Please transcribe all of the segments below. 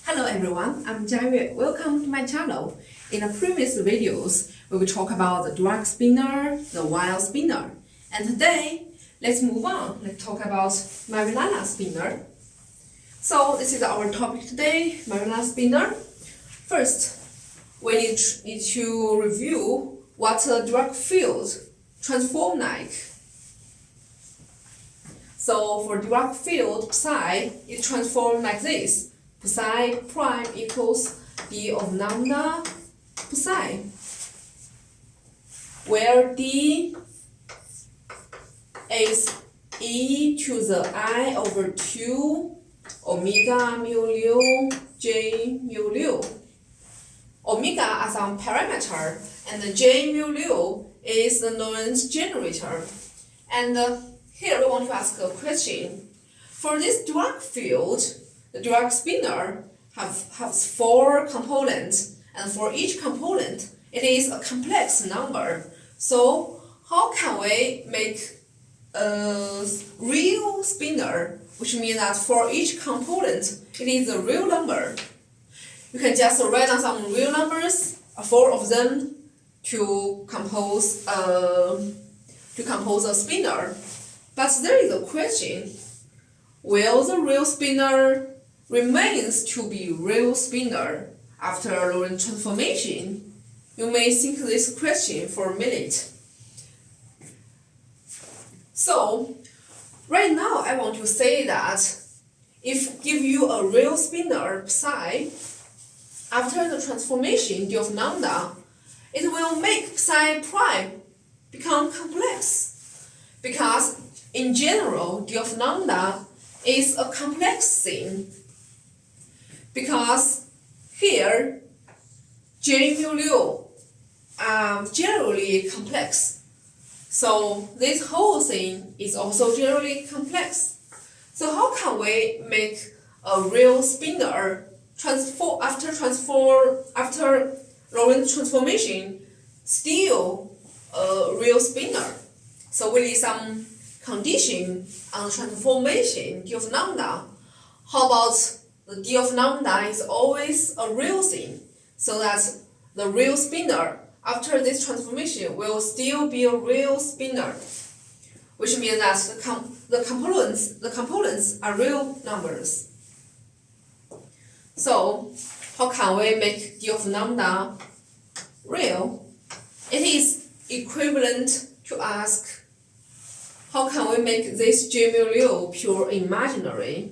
Hello everyone, I'm Jiayue. Welcome to my channel. In the previous videos, we will talk about the direct spinor, the wire spinor. And today, let's move on. Let's talk about Majorana spinor. So this is our topic today, Majorana spinor. First, we need to review what a direct field transform like. So for direct field psi, it transforms like this. Psi prime equals d of lambda psi, where d is e to the I over 2 omega mu liu j mu liu. Omega is some parameter, and the j mu liu is the Lorentz generator. And here we want to ask a question. For this direct field, the direct spinor has 4 components, and for each component, it is a complex number. So how can we make a real spinor, which means that for each component, it is a real number? You can just write down some real numbers, 4 of them, to compose a spinor. But there is a question: will the real spinor remains to be real spinor after Lorentz transformation? You may think this question for a minute. So, right now I want to say that if give you a real spinor psi, after the transformation d of lambda, it will make psi prime become complex. Because in general, d of lambda is a complex thing. Because here, j mu liu are generally complex. So this whole thing is also generally complex. So how can we make a real spinor after Lorentz transformation still a real spinor? So we need some condition on transformation d of lambda. How about the d of lambda is always a real thing, so that the real spinor after this transformation will still be a real spinor, which means that the components are real numbers. So how can we make d of lambda real? It is equivalent to ask, how can we make this j mu liu pure imaginary?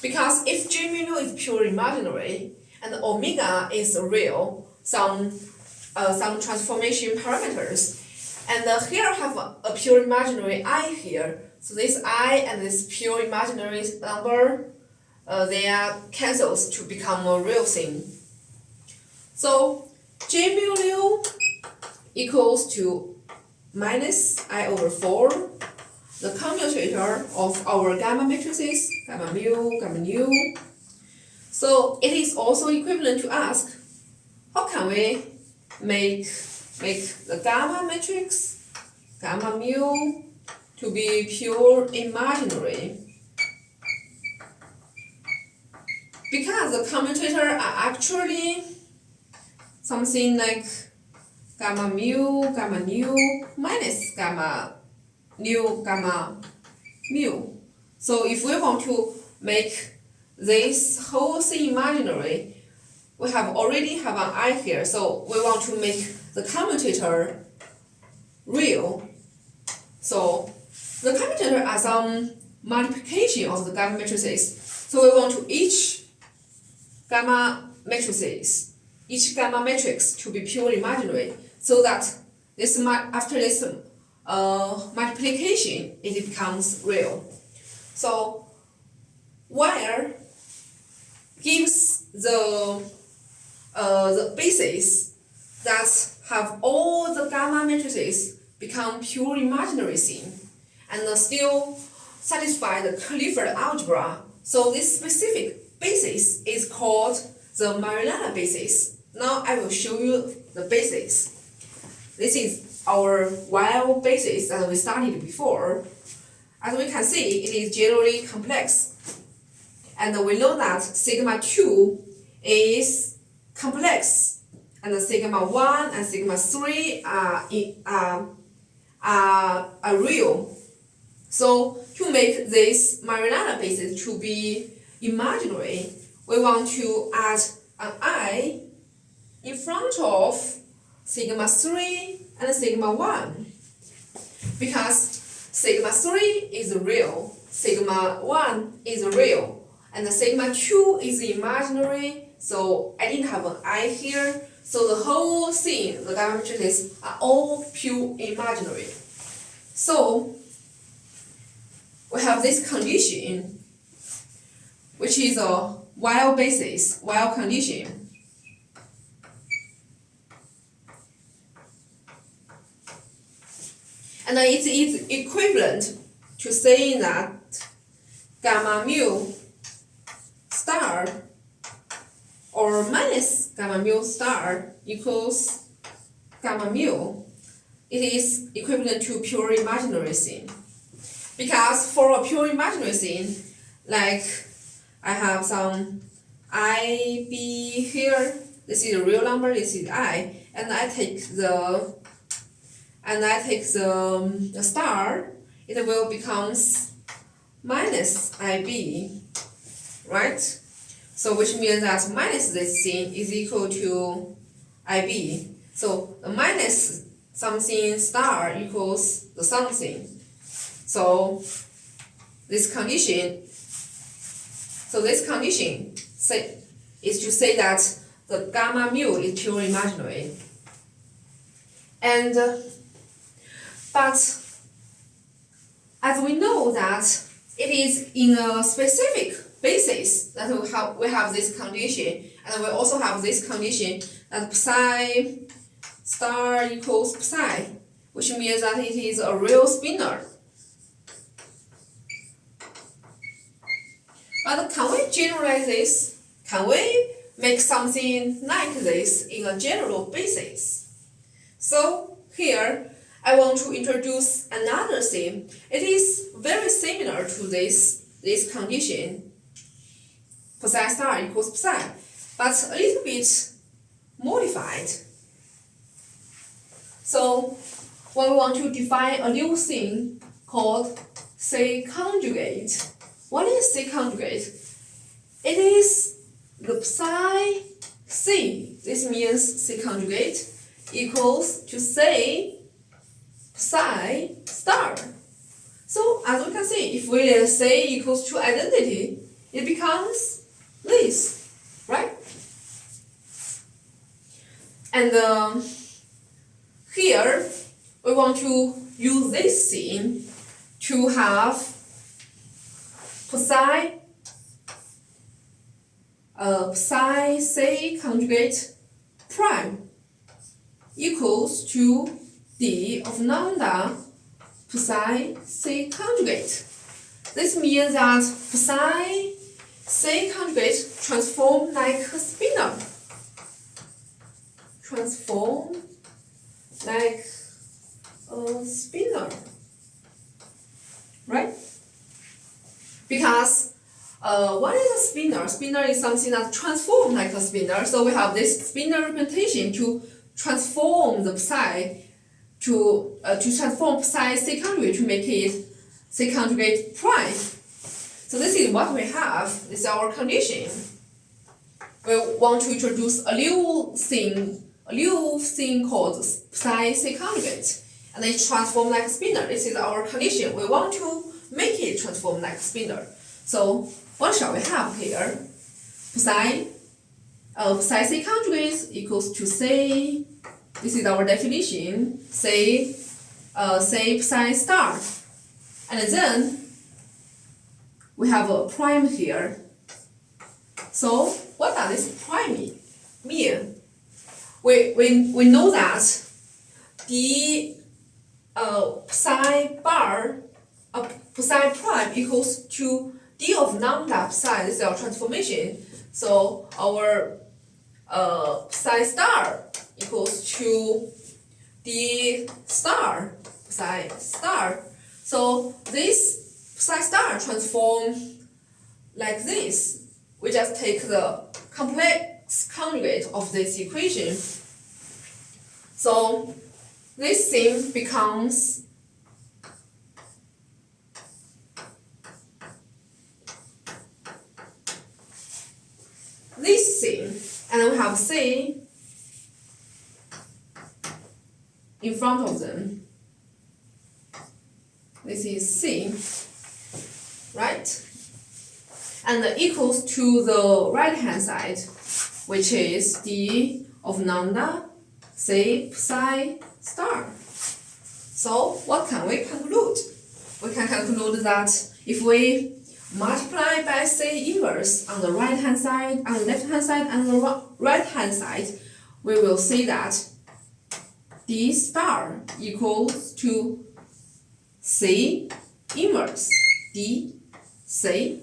Because if j mu liu is pure imaginary and omega is real, some transformation parameters, and here have a pure imaginary I here, so this I and this pure imaginary number, they are cancels to become a real thing. So j mu liu equals to minus I over 4, the commutator of our gamma matrices, gamma mu, gamma nu. So it is also equivalent to ask, how can we make the gamma matrix, gamma mu, to be pure imaginary? Because the commutator are actually something like gamma mu, gamma nu, minus gamma nu, gamma mu. So if we want to make this whole thing imaginary, we already have an I here, so we want to make the commutator real. So the commutator are some multiplication of the gamma matrices. So we want to each gamma matrices, each gamma matrix to be pure imaginary, so that this after this multiplication, it becomes real. So wire gives the basis that have all the gamma matrices become pure imaginary thing, and still satisfy the Clifford algebra. So this specific basis is called the Majorana basis. Now I will show you the basis. This is our Y basis that we studied before. As we can see, it is generally complex. And we know that sigma 2 is complex, and sigma 1 and sigma 3 are real. So to make this Majorana basis to be imaginary, we want to add an I in front of sigma 3 and sigma 1, because sigma 3 is real, sigma 1 is real, and the sigma 2 is imaginary, so I didn't have an I here, so the whole thing, the gamma matrices are all pure imaginary. So we have this condition, which is a while basis, while condition. And it is equivalent to saying that gamma mu star or minus gamma mu star equals gamma mu. It is equivalent to pure imaginary thing. Because for a pure imaginary thing, like I have some I, B here, this is a real number, this is I, and I take the star, it will becomes minus IB, right? So which means that minus this thing is equal to IB. So the minus something star equals the something. So this condition is to say that the gamma mu is pure imaginary. And but as we know that it is in a specific basis that we have this condition, and we also have this condition that psi star equals psi, which means that it is a real spinor. But can we generalize this? Can we make something like this in a general basis? So here I want to introduce another thing. It is very similar to this condition, psi star equals psi, but a little bit modified. So when we want to define a new thing called C conjugate, what is C conjugate? It is the psi C. This means C conjugate equals to say psi star. So as we can see, if we say equals to identity, it becomes this, right? And here we want to use this thing to have psi C conjugate prime equals to d of lambda psi C conjugate. This means that psi C conjugate transform like a spinor. Transform like a spinor, right? Because what is a spinor? Spinor is something that transforms like a spinor. So we have this spinor representation to transform the psi to transform psi C conjugate to make it C conjugate prime. So this is what we have. This is our condition. We want to introduce a new thing called psi C conjugate, and it transforms like a spinor. This is our condition. We want to make it transform like a spinor. So what shall we have here? Psi C conjugate equals to say, this is our definition, say psi star. And then we have a prime here. So what does this prime mean? We know that the psi prime equals to d of lambda psi. This is our transformation. So our psi star equals to the star, psi star. So this psi star transform like this. We just take the complex conjugate of this equation. So this thing becomes this thing, and then we have C in front of them. This is C, right? And equals to the right hand side, which is d of lambda C psi star. So what can we conclude? We can conclude that if we multiply by C inverse on the right hand side, on the left hand side, and the right hand side, we will see that d star equals to C inverse d C.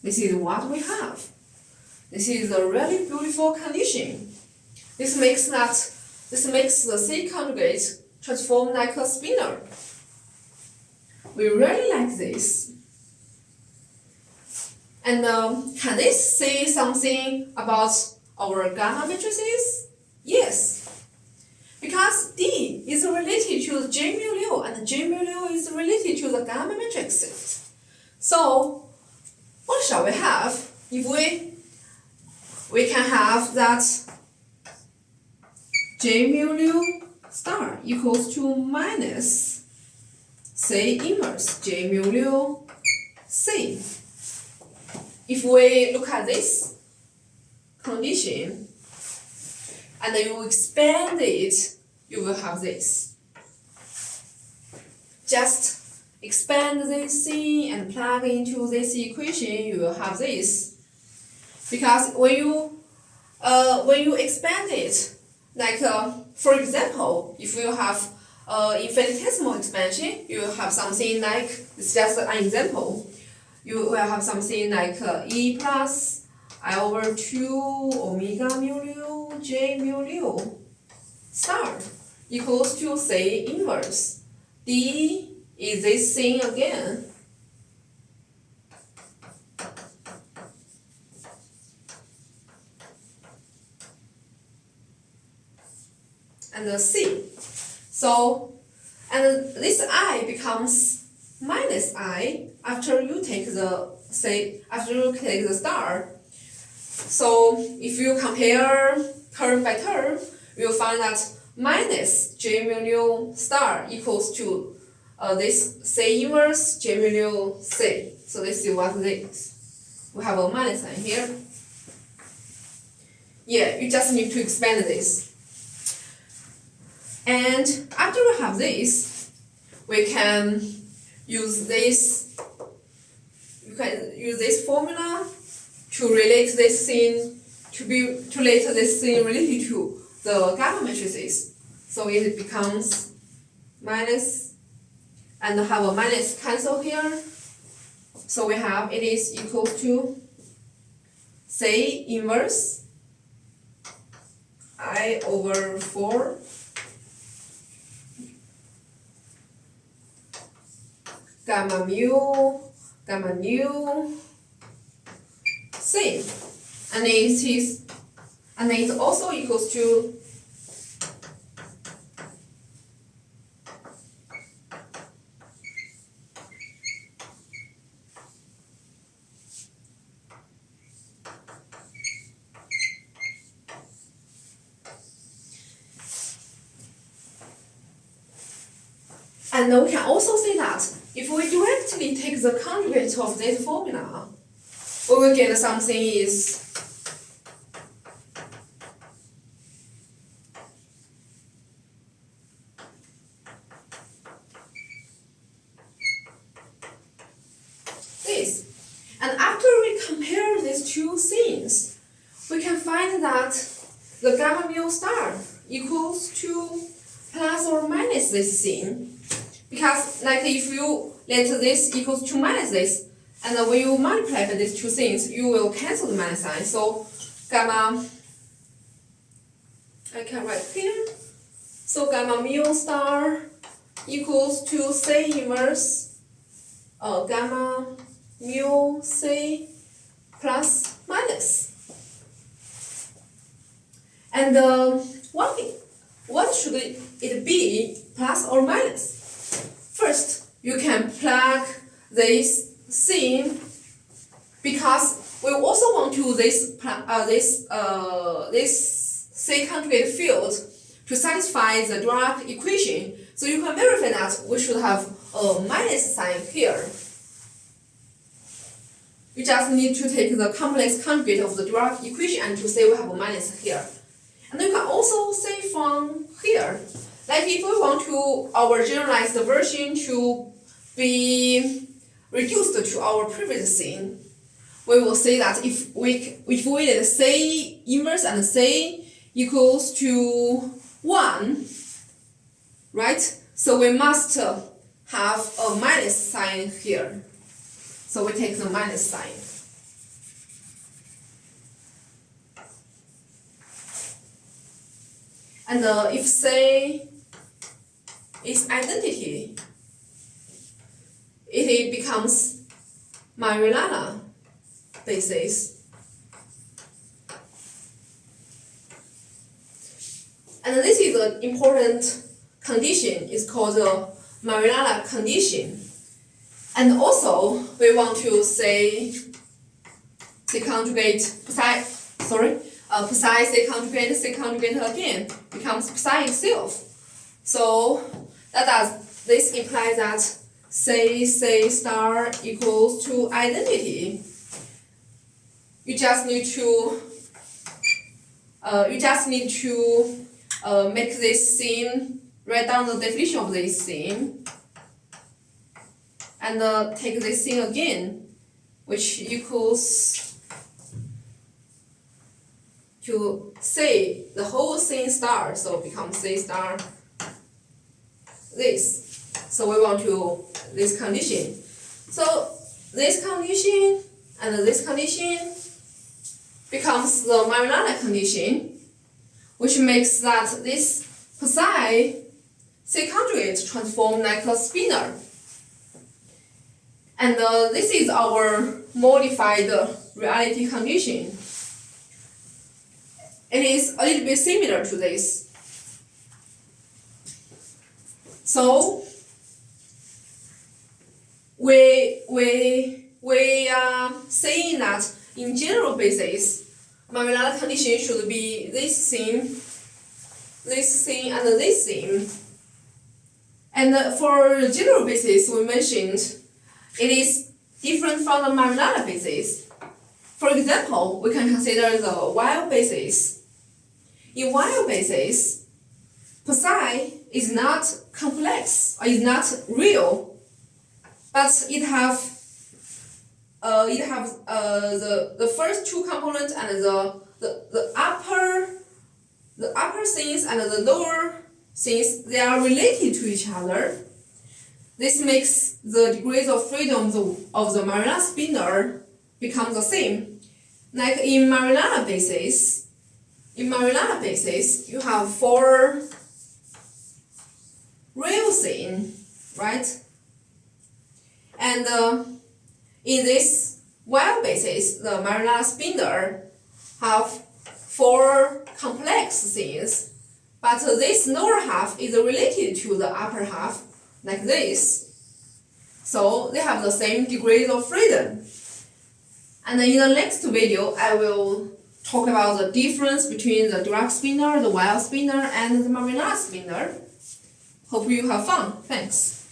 This is what we have. This is a really beautiful condition. This makes the C conjugate transform like a spinor. We really like this. And can this say something about our gamma matrices? Yes. Because D is related to the J mu liu, and J mu liu is related to the gamma matrix. So, what shall we have? If we can have that J mu liu star equals to minus C inverse J mu liu C. If we look at this condition, and you expand it, you will have this. Just expand this thing and plug into this equation, you will have this. Because when you expand it, like for example, if you have infinitesimal expansion, you will have something like, it's just an example, you will have something like e plus I over 2 omega mu liu j mu liu star equals to C inverse. D is this thing again. And the C. So, and this I becomes minus I after you take the star. So if you compare term by term, you'll find that minus J mu liu star equals to this C inverse J mu liu C. So this is what it is. We have a minus sign here. Yeah, you just need to expand this. And after we have this, we can use this. You can use this formula to relate this thing related to the gamma matrices. So it becomes minus, and have a minus cancel here. So we have it is equal to C inverse I over 4 gamma mu C, and it also equals to and we can also say that if we directly take the conjugate of this formula, we will get something is this. And after we compare these two things, we can find that the gamma mu star equals to plus or minus this thing. Because like if you let this equals to minus this, and when you multiply by these two things, you will cancel the minus sign. So gamma, I can write here. So gamma mu star equals to C inverse gamma mu C plus minus. And what should it be, plus or minus? First, you can plug this thing because we also want to this C conjugate field to satisfy the Dirac equation. So you can verify that we should have a minus sign here. You just need to take the complex conjugate of the Dirac equation and to say we have a minus here. And you can also say from here, like if we want to our generalized version to be reduced to our previous thing, we will say that if we did C inverse and C equals to 1, right? So we must have a minus sign here. So we take the minus sign. And if C is identity, it becomes Majorana basis. And this is an important condition. It's called the Majorana condition. And also, we want to say C conjugate psi C conjugate again becomes psi itself. So this implies that C star equals to identity. You just need to make this thing, write down the definition of this thing, and take this thing again, which equals to C, the whole thing star, so becomes C star this. So we want to this condition. So this condition and this condition becomes the Majorana condition, which makes that this psi C conjugate transform like a spinor. And this is our modified reality condition. It is a little bit similar to this. So we are saying that in general basis, Majorana condition should be this thing, and this thing. And for general basis, we mentioned it is different from the Majorana basis. For example, we can consider the wild basis. In wild basis, psi is not complex, or is not real, but it have the first two components and the upper things and the lower things, they are related to each other. This makes the degrees of freedom of the Majorana spinor become the same. Like in Majorana basis, you have 4 real things, right? And in this wild basis, the Majorana spinor have 4 complex things, but this lower half is related to the upper half, like this. So they have the same degrees of freedom. And in the next video, I will talk about the difference between the Dirac spinor, the wild spinor, and the Majorana spinor. Hope you have fun. Thanks.